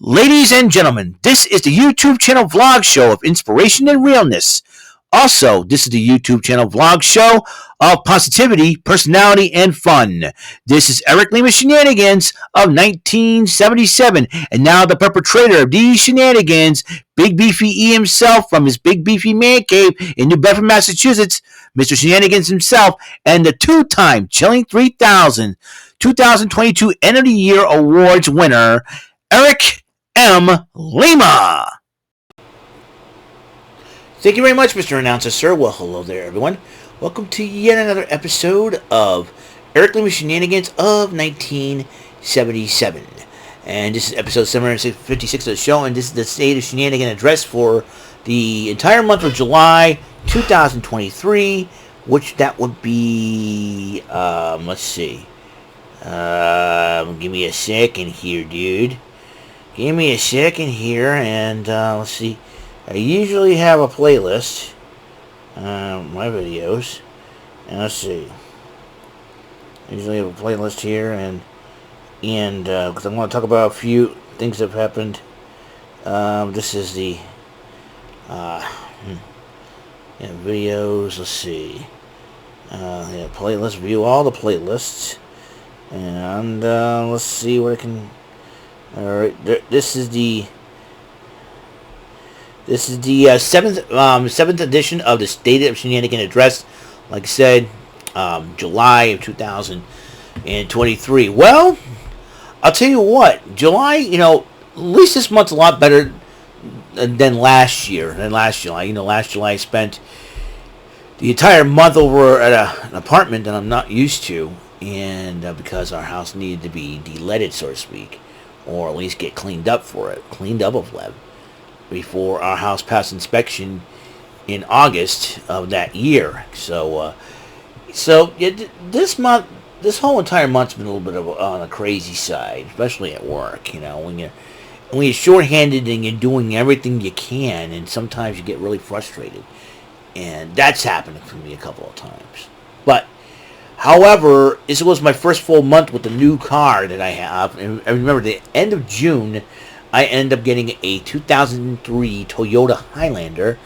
Ladies and gentlemen, this is the YouTube channel vlog show of inspiration and realness. Also, this is the YouTube channel vlog show of positivity, personality, and fun. This is Eric Lima Shenanigans of 1977, and now the perpetrator of these shenanigans, Big Beefy E himself from his Big Beefy Man Cave in New Bedford, Massachusetts, Mr. Shenanigans himself, and the two-time Chilling 3000 2022 End of the Year Awards winner, Eric M. Lima. Thank you very much, Mr. Announcer, sir. Well, hello there, everyone. Welcome to yet another episode of Eric Lima Shenanigans of 1977. And this is episode 756 of the show, and this is the State of Shenanigan address for the entire month of July 2023, which that would be, let's see. Give me a second here, dude. Give me a second here, and let's see. I usually have a playlist, my videos, and let's see. I usually have a playlist here, and because I want to talk about a few things that have happened. This is the videos. Let's see. Playlist view all the playlists, and let's see what I can. All right, this is the seventh edition of the State of Shenanigan address. Like I said, July of 2023. Well, I'll tell you what, July. At least this month's a lot better than last year. Last July, last July I spent the entire month over at an apartment that I'm not used to, and because our house needed to be de-leaded, so to speak. Or at least get cleaned up of lead, before our house passed inspection in August of that year. So this month, this whole entire month's been a little bit on the crazy side, especially at work. When you're shorthanded and you're doing everything you can, and sometimes you get really frustrated, and that's happened for me a couple of times. But however, this was my first full month with the new car that I have. And I remember the end of June, I ended up getting a 2003 Toyota Highlander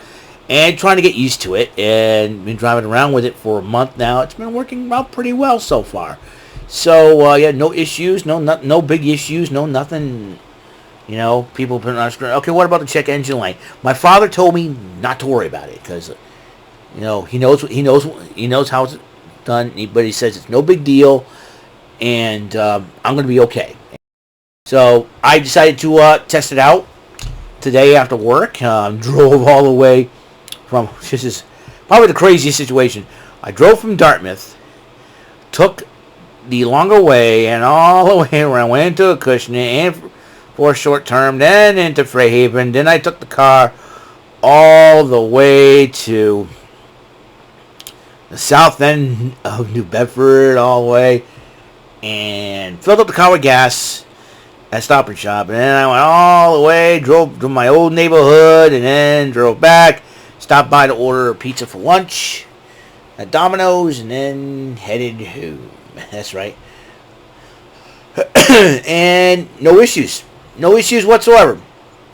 and trying to get used to it, and been driving around with it for a month now. It's been working out pretty well so far. So, no issues, no big issues, no nothing. People put on screen. Okay, what about the check engine light? My father told me not to worry about it because, he knows how it's done, but he says it's no big deal, and I'm going to be okay. So I decided to test it out today after work. Drove all the way from, this is probably the craziest situation. I drove from Dartmouth, took the longer way, and all the way around, went into Acushnet, and for a short term, then into Fairhaven. Then I took the car all the way to the south end of New Bedford, all the way, and filled up the car with gas at Stop and Shop, and then I went all the way, drove to my old neighborhood, and then drove back, stopped by to order a pizza for lunch at Domino's, and then headed home. That's right. And no issues whatsoever.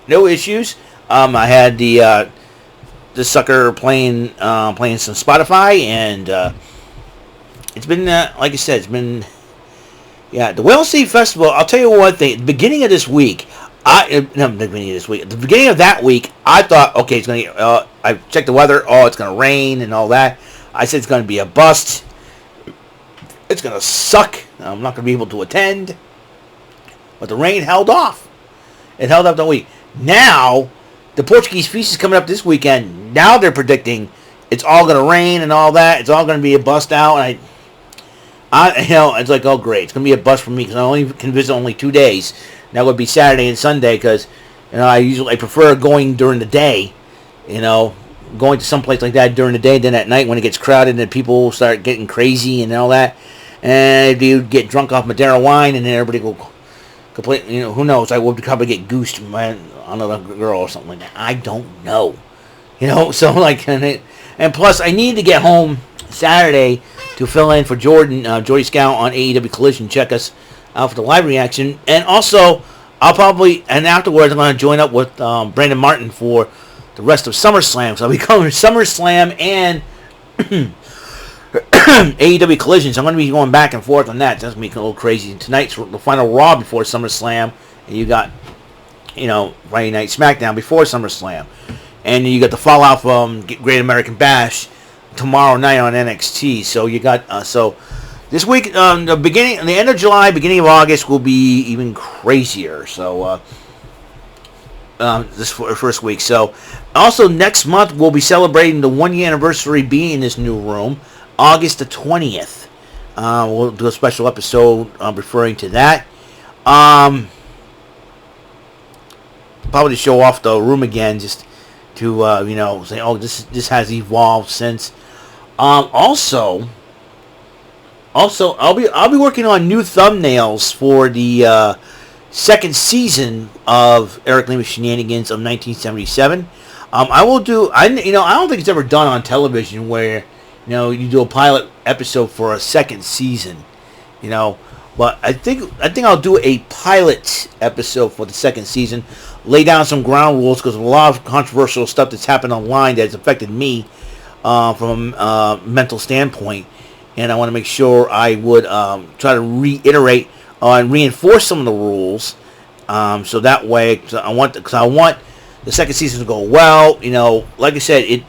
No issues. I had the sucker playing some Spotify, and it's been like I said, it's been the Whale Sea Festival. I'll tell you one thing. At the beginning of that week, I thought, okay, it's gonna. I checked the weather. Oh, it's gonna rain and all that. I said it's gonna be a bust. It's gonna suck. I'm not gonna be able to attend. But the rain held off. It held up the week. Now, the Portuguese Feast is coming up this weekend. Now they're predicting it's all going to rain and all that. It's all going to be a bust out. And it's like, oh great, it's going to be a bust for me because I only can visit only 2 days. That would be Saturday and Sunday because I prefer going during the day. Going to some place like that during the day. Then at night when it gets crowded and people start getting crazy and all that, and you get drunk off Madeira wine and then everybody go complete. Who knows? I would probably get goosed by another girl or something like that. I don't know. So like, and plus I need to get home Saturday to fill in for Jordy Scout on AEW Collision. Check us out for the live reaction. And also, I'll probably, and afterwards I'm going to join up with Brandon Martin for the rest of SummerSlam. So I'll be covering SummerSlam and AEW Collisions. I'm going to be going back and forth on that. That's going to be a little crazy. Tonight's the final Raw before SummerSlam, and you got, Friday Night SmackDown before SummerSlam, and you got the fallout from Great American Bash tomorrow night on NXT. So you got so this week, the end of July, beginning of August will be even crazier. So this first week. So also next month we'll be celebrating the 1 year anniversary being in this new room, August the 20th. We'll do a special episode referring to that. Probably show off the room again, just to say, oh, this has evolved since. Also, I'll be working on new thumbnails for the second season of Eric Lima Shenanigans of 1977. I will do. I don't think it's ever done on television where you do a pilot episode for a second season. But I think I'll do a pilot episode for the second season. Lay down some ground rules because a lot of controversial stuff that's happened online that's affected me from a mental standpoint, and I want to make sure I would try to reiterate and reinforce some of the rules, so that way, because I want the second season to go well. Like I said,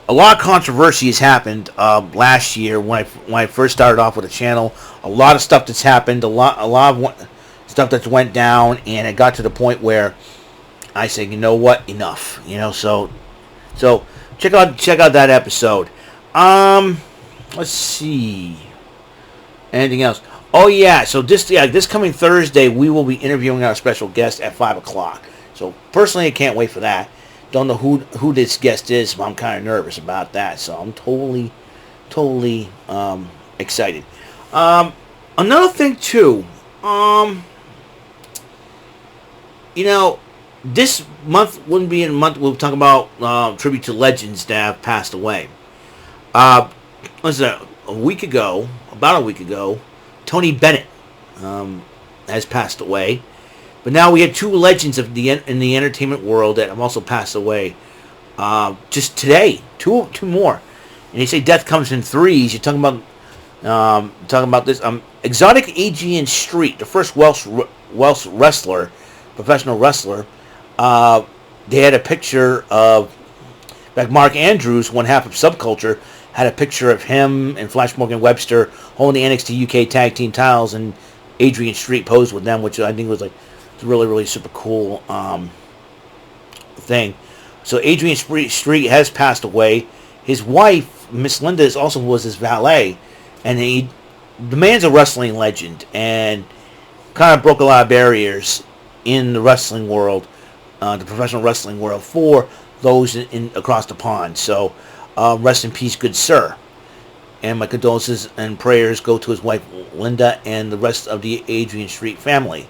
a lot of controversy has happened last year when I first started off with the channel. A lot of stuff that's happened, a lot of stuff that's went down, and it got to the point where I said, you know what, enough. So check out that episode. Let's see. Anything else? Oh yeah. So this coming Thursday we will be interviewing our special guest at 5:00. So personally, I can't wait for that. Don't know who this guest is, but I'm kind of nervous about that. So I'm totally excited. Another thing too. This month wouldn't be a month we'll talk about tribute to legends that have passed away. Was that about a week ago, Tony Bennett has passed away. But now we have two legends in the entertainment world that have also passed away. Just today, two more. And they say death comes in threes. You're talking about this exotic Adrian Street, the first Welsh wrestler, professional wrestler. They had a picture of, like Mark Andrews, one half of Subculture, had a picture of him and Flash Morgan Webster holding the NXT UK Tag Team titles, and Adrian Street posed with them, which I think was like really, really super cool thing. So Adrian Street has passed away. His wife, Miss Linda, was his valet, and the man's a wrestling legend and kind of broke a lot of barriers in the wrestling world, the professional wrestling world, for those across the pond. So rest in peace, good sir. And my condolences and prayers go to his wife Linda and the rest of the Adrian Street family.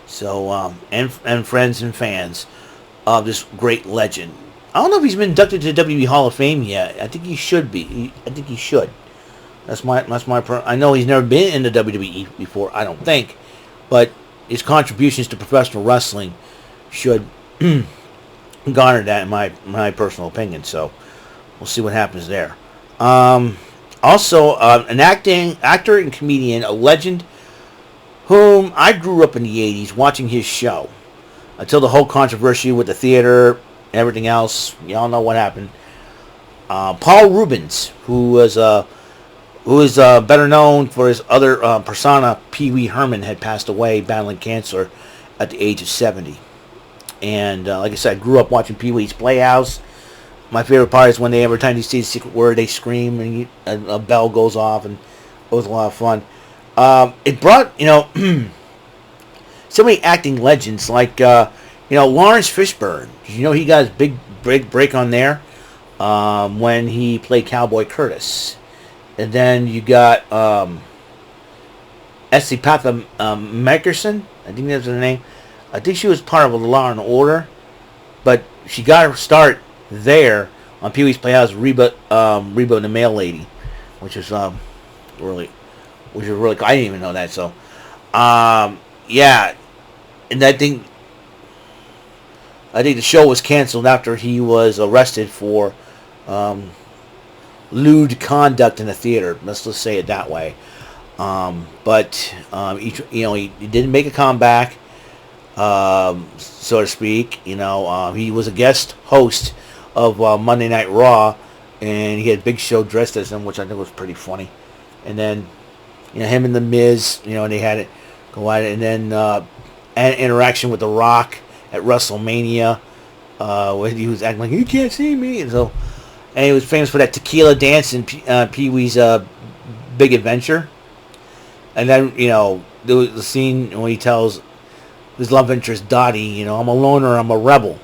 So and friends and fans of this great legend. I don't know if he's been inducted to the WWE Hall of Fame yet. I think he should be. I think he should. I know he's never been in the WWE before, I don't think, but his contributions to professional wrestling should garner that, in my personal opinion. So we'll see what happens there. Also, an actor and comedian, a legend, whom I grew up in the 80s watching his show until the whole controversy with the theater and everything else. Y'all know what happened. Paul Rubens, who is better known for his other persona, Pee Wee Herman, had passed away battling cancer at the age of 70. And like I said, I grew up watching Pee Wee's Playhouse. My favorite part is when every time you see the secret word, they scream and a bell goes off, and it was a lot of fun. It brought, so many acting legends like, Lawrence Fishburne. He got his big break on there when he played Cowboy Curtis. And then you got Essie-Patha Mickelson. I think that's her name. I think she was part of the Law and Order, but she got her start there on Pee Wee's Playhouse. Reba the Mail Lady, which is really cool. I didn't even know that. So, yeah, and I think I think the show was canceled after he was arrested for um, lewd conduct in a theater. Let's just say it that way. But he didn't make a comeback, so to speak. He was a guest host of Monday Night Raw, and he had Big Show dressed as him, which I think was pretty funny. And then, him and the Miz, they had it go at it, and then an interaction with The Rock at WrestleMania, where he was acting like you can't see me, and he was famous for that tequila dance in Pee Wee's Big Adventure. And then, there was the scene when he tells his love interest, Dottie, I'm a loner, I'm a rebel,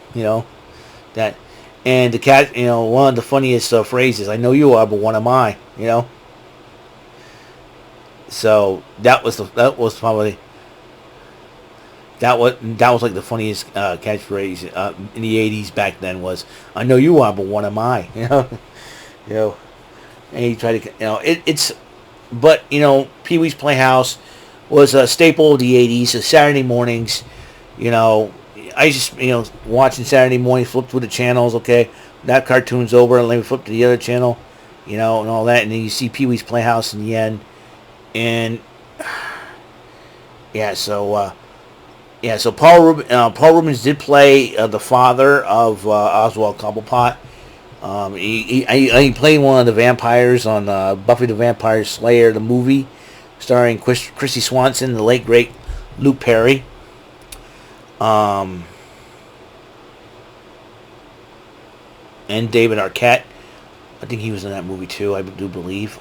that. And the cat, one of the funniest phrases, I know you are, but what am I, So that was probably that was like the funniest catchphrase in the '80s back then was, I know you are, but what am I, And he tried to, but, Pee Wee's Playhouse was a staple of the 80s. So Saturday mornings, I just, watching Saturday morning, flip through the channels, okay, that cartoon's over, and then we flip to the other channel, and all that, and then you see Pee Wee's Playhouse in the end. And, so Paul Rubens did play the father of Oswald Cobblepot. He played one of the vampires on Buffy the Vampire Slayer, the movie, starring Christy Swanson, the late great Luke Perry. And David Arquette. I think he was in that movie too, I do believe.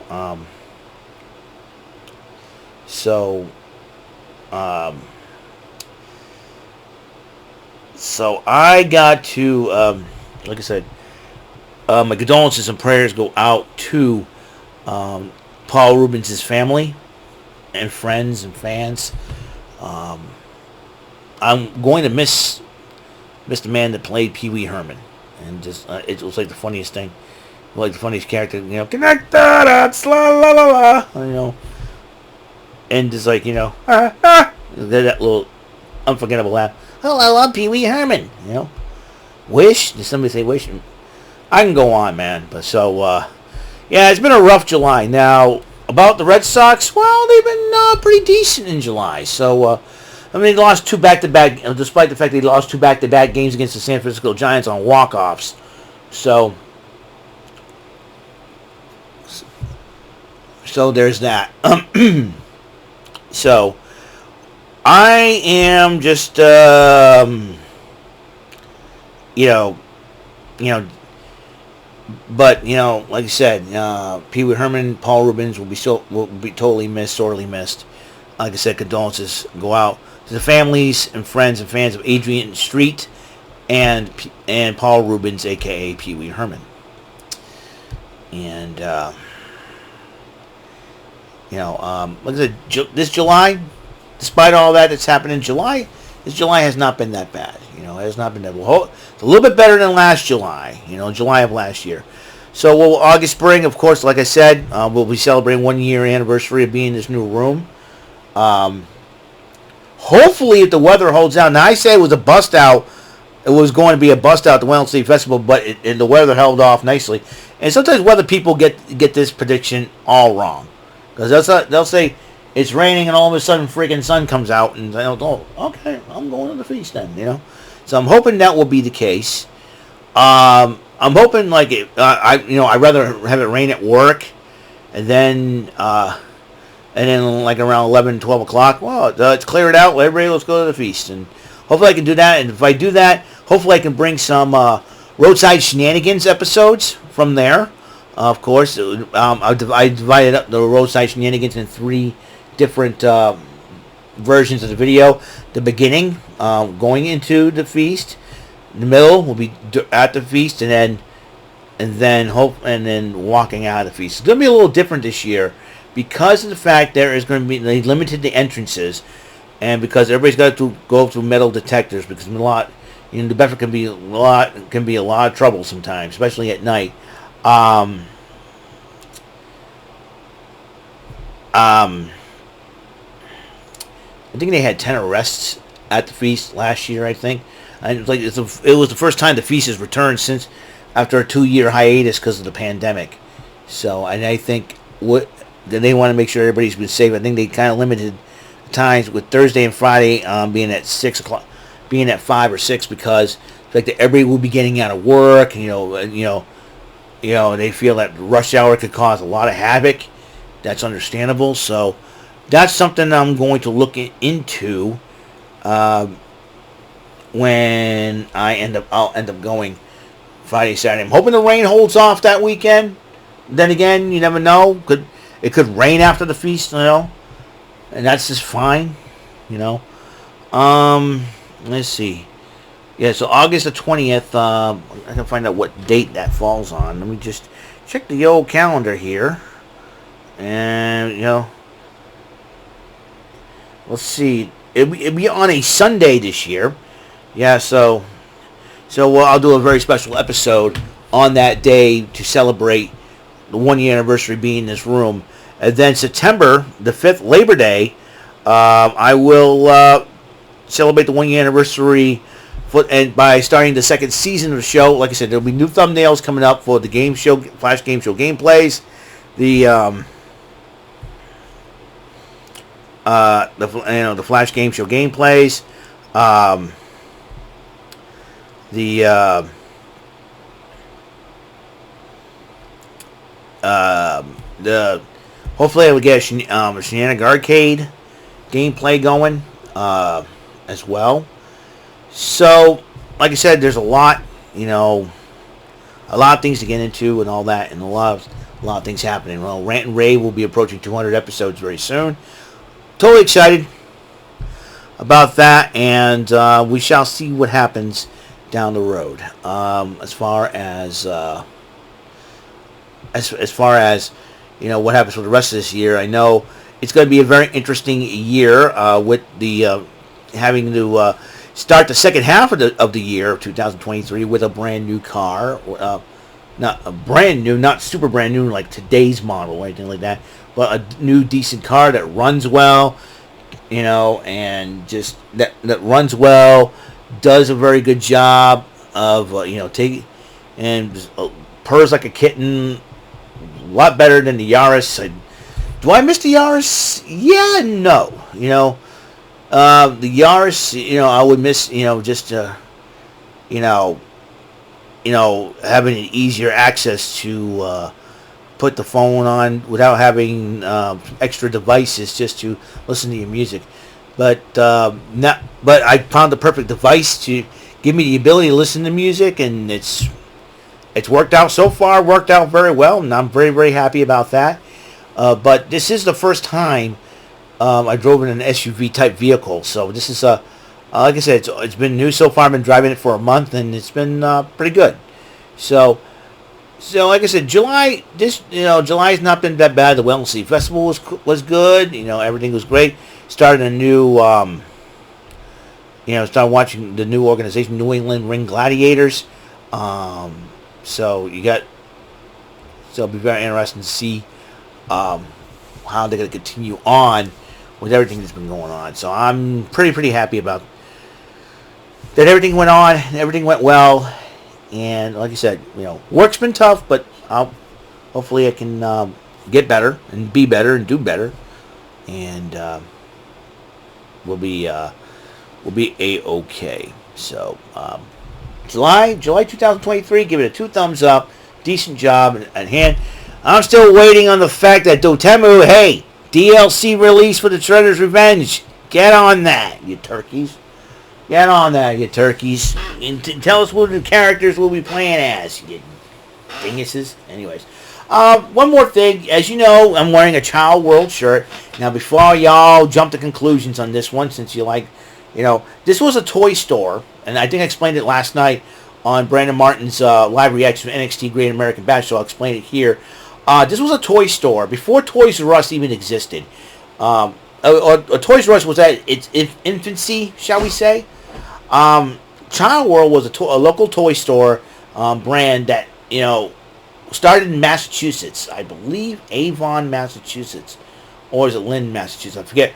So I got to, like I said, my condolences and prayers go out to Paul Rubens' family and friends and fans. I'm going to miss the man that played Pee Wee Herman, and just it was like the funniest thing, like the funniest character. Connect the dots, la la la la. And just like that little unforgettable laugh. Oh, I love Pee Wee Herman. Wish. Did somebody say wish? I can go on, man. But it's been a rough July. Now, about the Red Sox, well, they've been pretty decent in July. So, they lost two back-to-back, despite the fact they lost two back-to-back games against the San Francisco Giants on walk-offs. So there's that. So, I am just, but like I said, Pee Wee Herman, Paul Rubens will be totally missed, sorely missed. Like I said, condolences go out to the families and friends and fans of Adrian Street and Paul Rubens, aka Pee Wee Herman. And like I said, this July, despite all that's happened in July, this July has not been that bad. It has not been that well. It's a little bit better than last July. July of last year. So, August, spring, of course, like I said, we'll be celebrating 1 year anniversary of being in this new room. Hopefully, if the weather holds out. Now, I say it was a bust out. It was going to be a bust out at the Wellness State Festival, but the weather held off nicely. And sometimes weather people get this prediction all wrong, because they'll say it's raining and all of a sudden freaking sun comes out, and they'll go, okay, I'm going to the feast then, So I'm hoping that will be the case. I'm hoping I'd rather have it rain at work, and then like around 11, 12 o'clock, it's cleared out. Everybody, let's go to the feast, and hopefully I can do that. And if I do that, hopefully I can bring some Roadside Shenanigans episodes from there. Of course, I divided up the Roadside Shenanigans in 3 different versions of the video. The beginning, going into the feast. The middle will be at the feast, and then walking out of the feast. It's going to be a little different this year because of the fact there is going to be, they limited the entrances, and because everybody's got to go through metal detectors, because New Bedford can be a lot of trouble sometimes, especially at night. I think they had 10 arrests at the feast last year, I think. And it was the first time the feast has returned since after a 2-year hiatus because of the pandemic. So, and I think they want to make sure everybody's been safe. I think they kind of limited times with Thursday and Friday being at 6 o'clock, being at 5 or 6 because everybody will be getting out of work. They feel that rush hour could cause a lot of havoc. That's understandable. So that's something I'm going to look into when I'll end up going Friday, Saturday. I'm hoping the rain holds off that weekend. Then again, you never know. It could rain after the feast, and that's just fine, Let's see. Yeah, so August the 20th, I can find out what date that falls on. Let me just check the old calendar here. And, let's see. It'll be on a Sunday this year. Yeah, so I'll do a very special episode on that day to celebrate the 1-year anniversary being in this room. And then September the 5th, Labor Day, I will celebrate the 1-year anniversary and by starting the second season of the show. Like I said, there'll be new thumbnails coming up for the game show, Flash Game Show gameplays, the Flash Game Show gameplays, hopefully I will get a Shenanigan arcade gameplay going as well. So, like I said, there's a lot of things to get into and all that, and a lot of things happening. Well, Rant and Rave will be approaching 200 episodes very soon. Totally excited about that, and we shall see what happens down the road. As far as what happens for the rest of this year, I know it's going to be a very interesting year with the having to start the second half of the year of 2023 with a brand new car, not a brand new, not super brand new like today's model or anything like that, but a new decent car that runs well, and just that runs well, does a very good job of purrs like a kitten, a lot better than the Yaris. Do I miss the Yaris? Yeah, no, the Yaris, I would miss, just, having an easier access to put the phone on without having extra devices just to listen to your music. But I found the perfect device to give me the ability to listen to music, and it's worked out so far. Worked out very well, and I'm very, very happy about that. But this is the first time I drove in an SUV type vehicle, so this is like I said, it's been new so far. I've been driving it for a month, and it's been pretty good. So like I said, July's not been that bad. The Wellness Festival was good. Everything was great. Started a new, started watching the new organization, New England Ring Gladiators. So it'll be very interesting to see how they're going to continue on with everything that's been going on. So I'm pretty happy about that. Everything went on, everything went well, and like I said, work's been tough, but hopefully I can get better and be better and do better, and we'll be a-okay. So July 2023, give it a 2 thumbs up, decent job at hand. I'm still waiting on the fact that Dotemu, hey, DLC release for the Shredder's Revenge. Get on that, you turkeys. Get on that, you turkeys. And tell us what the characters we'll be playing as, you dinguses. Anyways, one more thing. As you know, I'm wearing a Child World shirt. Now, before y'all jump to conclusions on this one, since you like, this was a toy store, and I think I explained it last night on Brandon Martin's live reaction of NXT Great American Bash, so I'll explain it here. This was a toy store before Toys R Us even existed. Toys R Us was at its infancy, shall we say. Child World was a local toy store brand that started in Massachusetts, I believe Avon, Massachusetts, or is it Lynn, Massachusetts? I forget.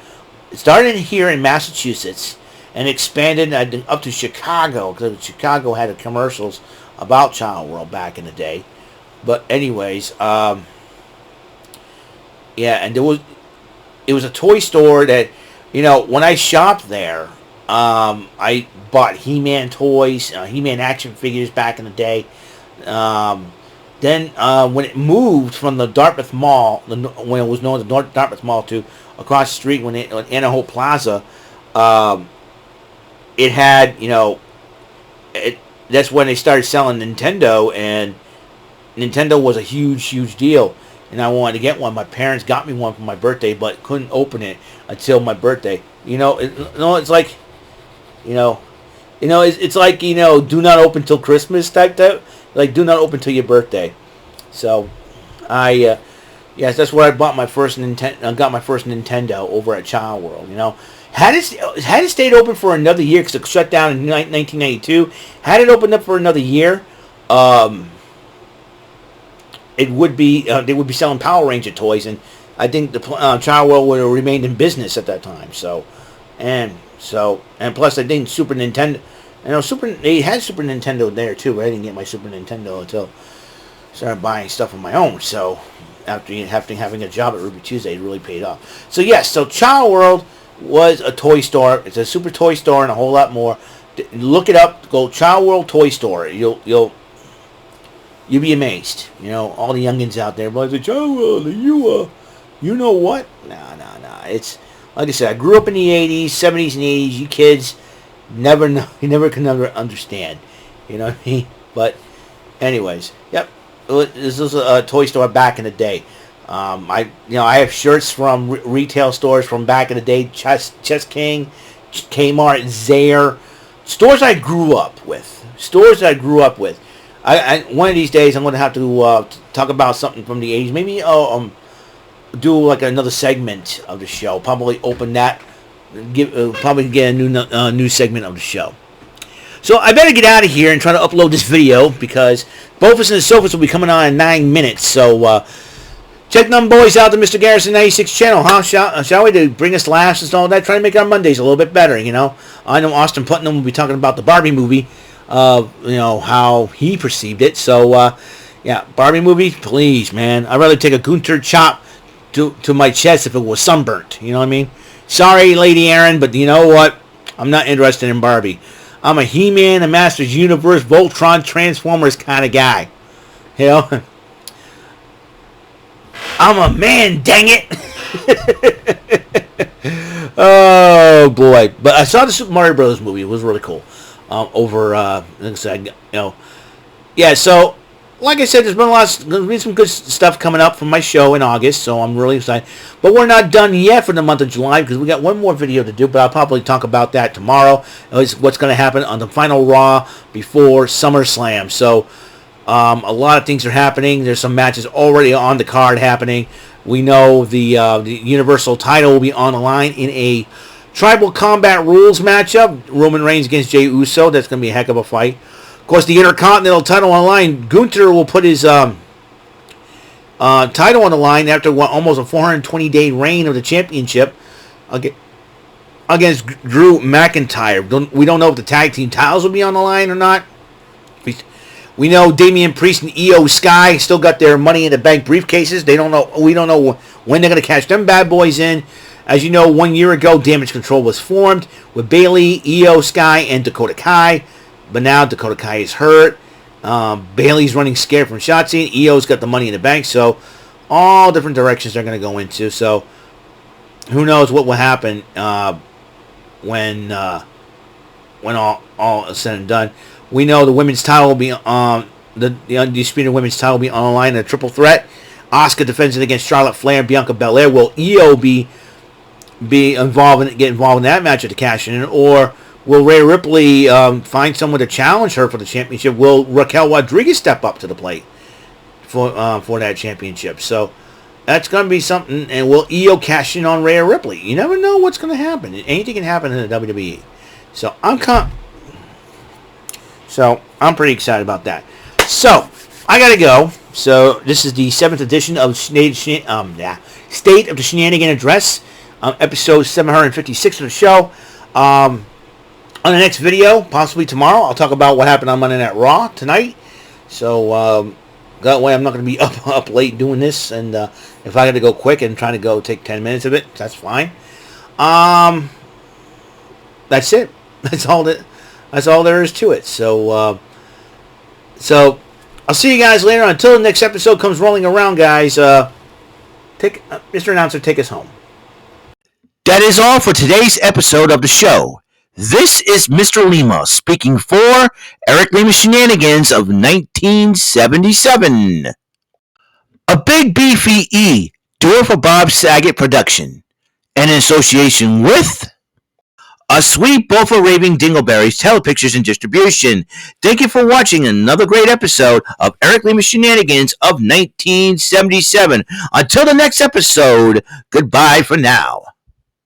It started here in Massachusetts, and expanded up to Chicago, because Chicago had commercials about Child World back in the day. But anyways, yeah, and it was a toy store that, when I shopped there, I bought He-Man toys, He-Man action figures back in the day. Then when it moved from the Dartmouth Mall, when it was known as the Dartmouth Mall, to across the street on Anaho Plaza, it had, that's when they started selling Nintendo, and Nintendo was a huge deal. And I wanted to get one. My parents got me one for my birthday, but couldn't open it until my birthday. It's like, it's like, do not open till Christmas type. Like, do not open till your birthday. So, yes, that's where I bought my first got my first Nintendo over at Child World. Had it stayed open for another year, because it shut down in 1992. Had it opened up for another year, it would be they would be selling Power Ranger toys, and I think the Child World would have remained in business at that time. And plus I think Super Nintendo, they had Super Nintendo there too, but I didn't get my Super Nintendo until I started buying stuff on my own. So after having a job at Ruby Tuesday, it really paid off. So yes, so Child World was a toy store. It's a super toy store and a whole lot more. Look it up. Go Child World Toy Store. You'll be amazed. All the youngins out there, but Child World, you know what? Nah. It's like I said. I grew up in the 80s, 70s, and 80s. You kids never know. You never can understand. You know what I mean? But anyways, yep. This was a toy store back in the day. I have shirts from retail stores from back in the day. Chess King, Kmart, Zayre. Stores I grew up with. I one of these days I'm going to have to talk about something from the 80s. Maybe do like another segment of the show. Probably open that. Probably get a new segment of the show. So I better get out of here and try to upload this video, because Bofus and the Sofas will be coming on in 9 minutes. So check them boys out, the Mr. Garrison 96 channel, huh? Shall we, to bring us laughs and all that? Try to make our Mondays a little bit better, I know Austin Putnam will be talking about the Barbie movie, how he perceived it. So, yeah, Barbie movie, please, man. I'd rather take a Gunter chop to my chest if it was sunburnt. You know what I mean? Sorry, Lady Aaron, but you know what? I'm not interested in Barbie. I'm a He-Man, a Masters Universe, Voltron, Transformers kind of guy. I'm a man, dang it! Oh boy! But I saw the Super Mario Bros. Movie. It was really cool. Yeah. So, like I said, there's been some good stuff coming up from my show in August. So I'm really excited. But we're not done yet for the month of July, because we got one more video to do. But I'll probably talk about that tomorrow. It's what's going to happen on the final Raw before SummerSlam. So. A lot of things are happening. There's some matches already on the card happening. We know the Universal title will be on the line in a Tribal Combat Rules matchup. Roman Reigns against Jey Uso. That's going to be a heck of a fight. Of course, the Intercontinental title on the line. Gunther will put his title on the line after almost a 420-day reign of the championship against Drew McIntyre. We don't know if the tag team titles will be on the line or not. We know Damian Priest and Io Sky still got their Money in the Bank briefcases. We don't know when they're going to cash them bad boys in. As you know, 1 year ago, Damage Control was formed with Bayley, Io Sky, and Dakota Kai. But now Dakota Kai is hurt. Bayley's running scared from Shotzi, and Io's got the Money in the Bank. So all different directions they're going to go into. So who knows what will happen when all is said and done. We know the women's title will be the undisputed women's title will be on the line in a triple threat. Asuka defends it against Charlotte Flair and Bianca Belair. Will Io get involved in that match to cash in, or will Rhea Ripley find someone to challenge her for the championship? Will Raquel Rodriguez step up to the plate for that championship? So that's going to be something. And will Io cash in on Rhea Ripley? You never know what's going to happen. Anything can happen in the WWE. So I'm pretty excited about that. So I gotta go. So this is the 7th edition of State of the Shenanigan Address, episode 756 of the show. On the next video, possibly tomorrow, I'll talk about what happened on Monday Night Raw tonight. So that way I'm not going to be up late doing this. And if I got to go quick and trying to go take 10 minutes of it, that's fine. That's it. That's all there is to it. So I'll see you guys later. Until the next episode comes rolling around, guys. Mr. Announcer, take us home. That is all for today's episode of the show. This is Mr. Lima speaking for Eric Lima Shenanigans of 1977. A Big Beefy E, do it for Bob Saget production. And in association with A Sweet Bowl for Raving Dingleberries Telepictures and Distribution. Thank you for watching another great episode of Eric Lima Shenanigans of 1977. Until the next episode, goodbye for now.